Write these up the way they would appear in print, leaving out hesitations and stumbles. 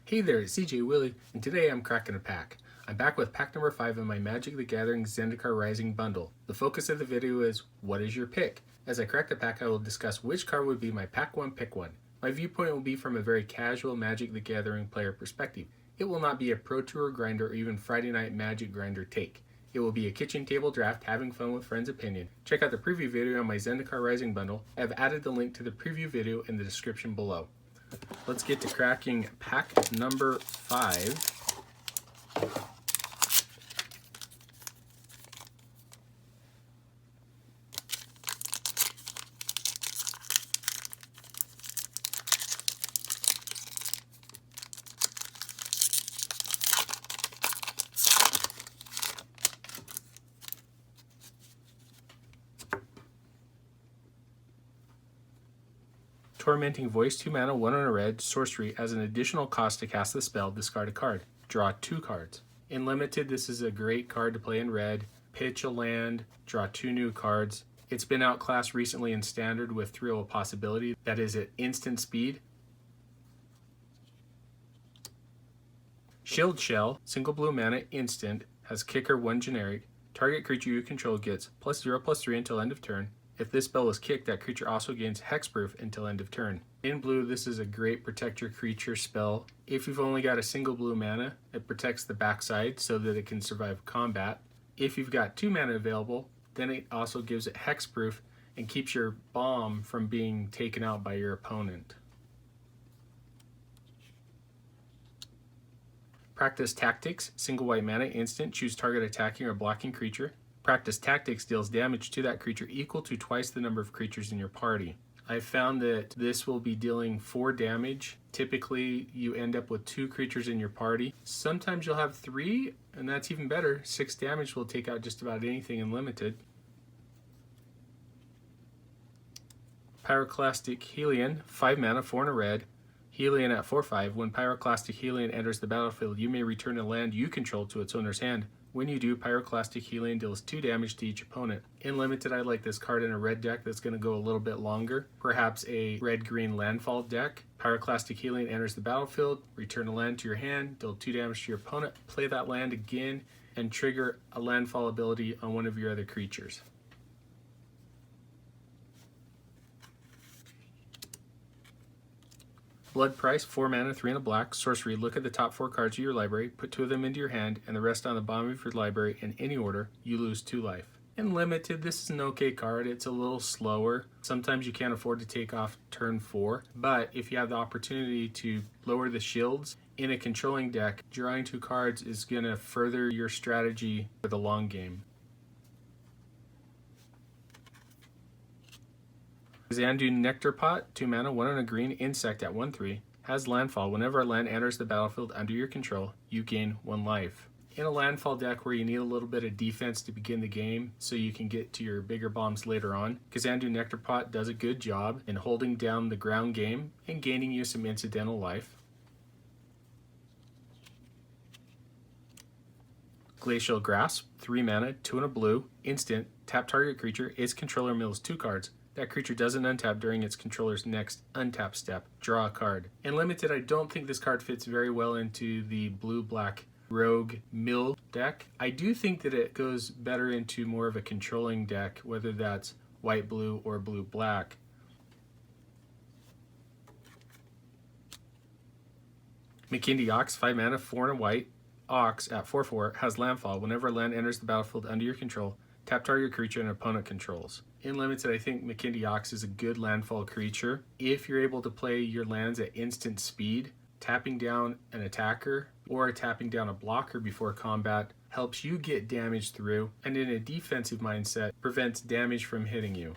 Hey there, it's CJ Willie, and today I'm cracking a pack. I'm back with pack number 5 in my Magic the Gathering Zendikar Rising bundle. The focus of the video is, what is your pick? As I crack the pack, I will discuss which card would be my pack 1 pick one. My viewpoint will be from a very casual Magic the Gathering player perspective. It will not be a Pro Tour grinder or even Friday Night Magic grinder take. It will be a kitchen table draft, having fun with friends opinion. Check out the preview video on my Zendikar Rising bundle. I have added the link to the preview video in the description below. Let's get to cracking pack number 5. Tormenting Voice, 2 mana, 1 on a red, sorcery. As an additional cost to cast the spell, discard a card. Draw 2 cards. In Limited, this is a great card to play in red. Pitch a land, draw 2 new cards. It's been outclassed recently in Standard with Thrill of Possibility. That is at instant speed. Shield Shell, single blue mana, instant, has kicker 1 generic. Target creature you control gets +0/+3 until end of turn. If this spell is kicked, that creature also gains hexproof until end of turn. In blue, this is a great protect your creature spell. If you've only got a single blue mana, it protects the backside so that it can survive combat. If you've got 2 mana available, then it also gives it hexproof and keeps your bomb from being taken out by your opponent. Practice Tactics, single white mana, instant, choose target attacking or blocking creature. Practice Tactics deals damage to that creature equal to twice the number of creatures in your party. I found that this will be dealing 4 damage. Typically, you end up with 2 creatures in your party. Sometimes you'll have 3, and that's even better. 6 damage will take out just about anything in Limited. Pyroclastic Hellion, 5 mana, 4 and a red. Hellion at 4/5. When Pyroclastic Hellion enters the battlefield, you may return a land you control to its owner's hand. When you do, Pyroclastic Hellion deals 2 damage to each opponent. In Limited, I like this card in a red deck that's going to go a little bit longer. Perhaps a red-green landfall deck. Pyroclastic Hellion enters the battlefield, return a land to your hand, deal 2 damage to your opponent, play that land again, and trigger a landfall ability on one of your other creatures. Blood Price, 4 mana, 3 and a black, sorcery. Look at the top 4 cards of your library, put 2 of them into your hand, and the rest on the bottom of your library in any order. You lose 2 life. In Limited, this is an okay card. It's a little slower. Sometimes you can't afford to take off turn 4, but if you have the opportunity to lower the shields in a controlling deck, drawing 2 cards is going to further your strategy for the long game. Xandu Nectar Pot, 2 mana, 1 on a green, insect at 1/3, has landfall. Whenever a land enters the battlefield under your control, you gain 1 life. In a landfall deck where you need a little bit of defense to begin the game so you can get to your bigger bombs later on, Xandu Nectar Pot does a good job in holding down the ground game and gaining you some incidental life. Glacial Grasp, 3 mana, 2 and a blue, instant, tap target creature, its controller mills 2 cards. That creature doesn't untap during its controller's next untap step. Draw a card. In Limited, I don't think this card fits very well into the blue-black rogue mill deck. I do think that it goes better into more of a controlling deck, whether that's white-blue or blue-black. Makindi Ox, 5 mana, 4 and a white. Ox at 4/4 has landfall. Whenever a land enters the battlefield under your control, tap target creature an opponent controls. In Limited, I think Makindi Ox is a good landfall creature. If you're able to play your lands at instant speed, tapping down an attacker or tapping down a blocker before combat helps you get damage through, and in a defensive mindset, prevents damage from hitting you.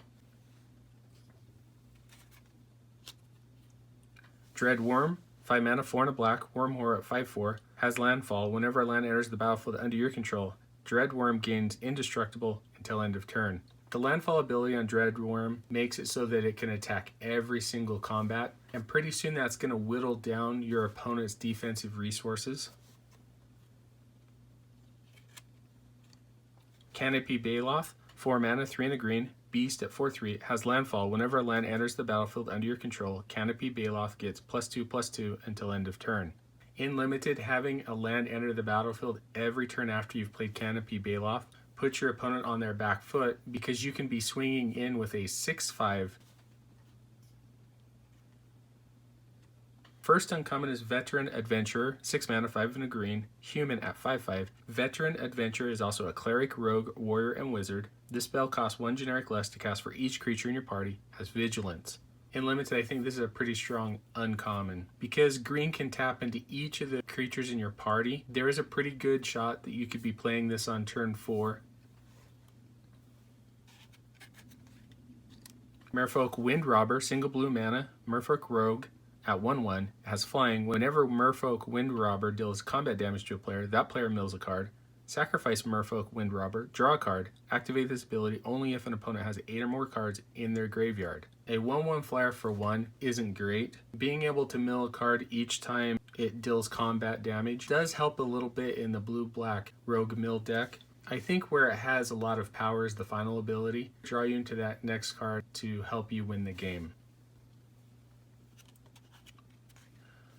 Dread Worm, 5 mana, 4 and a black, Wormhor at 5/4, has landfall. Whenever a land enters the battlefield under your control, Dread Worm gains indestructible until end of turn. The landfall ability on Dread Worm makes it so that it can attack every single combat, and pretty soon that's going to whittle down your opponent's defensive resources. Canopy Baloth, 4 mana, 3 and a green, Beast at 4/3 has landfall. Whenever a land enters the battlefield under your control, Canopy Baloth gets +2/+2 until end of turn. In Limited, having a land enter the battlefield every turn after you've played Canopy Baloth puts your opponent on their back foot because you can be swinging in with a 6/5. First uncommon is Veteran Adventurer, 6 mana, 5 and a green, human at 5/5. Veteran Adventurer is also a cleric, rogue, warrior, and wizard. This spell costs 1 generic less to cast for each creature in your party, has vigilance. In Limited, I think this is a pretty strong uncommon. Because green can tap into each of the creatures in your party, there is a pretty good shot that you could be playing this on turn 4. Merfolk Wind Robber, single blue mana, Merfolk Rogue at 1/1, has flying. Whenever Merfolk Wind Robber deals combat damage to a player, that player mills a card. Sacrifice Merfolk Wind Robber, draw a card, activate this ability only if an opponent has 8 or more cards in their graveyard. A 1/1 flyer for 1 isn't great. Being able to mill a card each time it deals combat damage does help a little bit in the blue-black Rogue Mill deck. I think where it has a lot of power is the final ability. Draw you into that next card to help you win the game.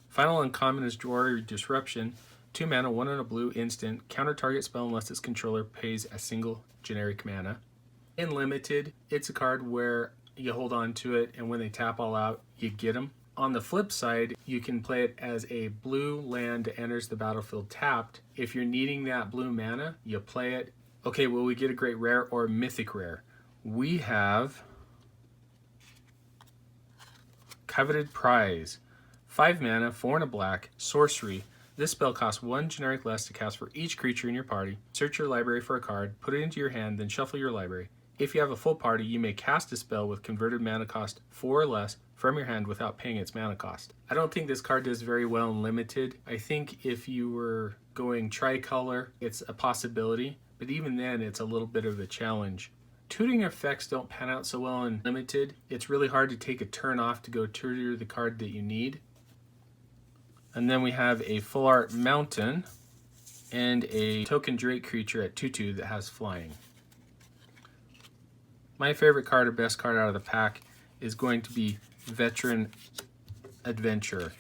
Final uncommon is Warrior Disruption. 2 mana, 1 and a blue, instant. Counter target spell unless its controller pays a single generic mana. In Limited, it's a card where you hold on to it, and when they tap all out, you get them. On the flip side, you can play it as a blue land that enters the battlefield tapped. If you're needing that blue mana, you play it. Okay, will we get a great rare or mythic rare? We have Coveted Prize. 5 mana, 4 and a black, sorcery. This spell costs 1 generic less to cast for each creature in your party. Search your library for a card, put it into your hand, then shuffle your library. If you have a full party, you may cast a spell with converted mana cost 4 or less from your hand without paying its mana cost. I don't think this card does very well in Limited. I think if you were going tricolor, it's a possibility, but even then it's a little bit of a challenge. Tutoring effects don't pan out so well in Limited. It's really hard to take a turn off to go tutor the card that you need. And then we have a full art mountain and a token Drake creature at 2/2 that has flying. My favorite card or best card out of the pack is going to be Veteran Adventure.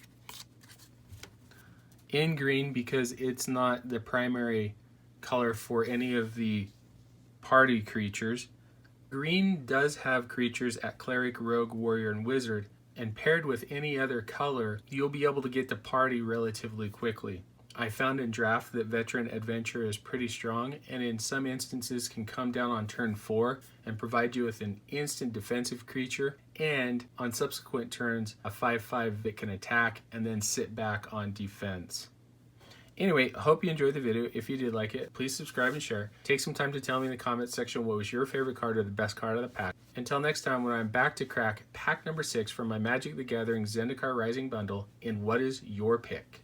In green, because it's not the primary color for any of the party creatures. Green does have creatures at cleric, rogue, warrior, and wizard, and paired with any other color, you'll be able to get to party relatively quickly. I found in draft that Veteran Adventure is pretty strong, and in some instances can come down on turn 4 and provide you with an instant defensive creature, and on subsequent turns a 5/5 that can attack and then sit back on defense. Anyway, hope you enjoyed the video. If you did like it, please subscribe and share. Take some time to tell me in the comments section what was your favorite card or the best card of the pack. Until next time, when I'm back to crack pack number 6 from my Magic the Gathering Zendikar Rising bundle in What Is Your Pick?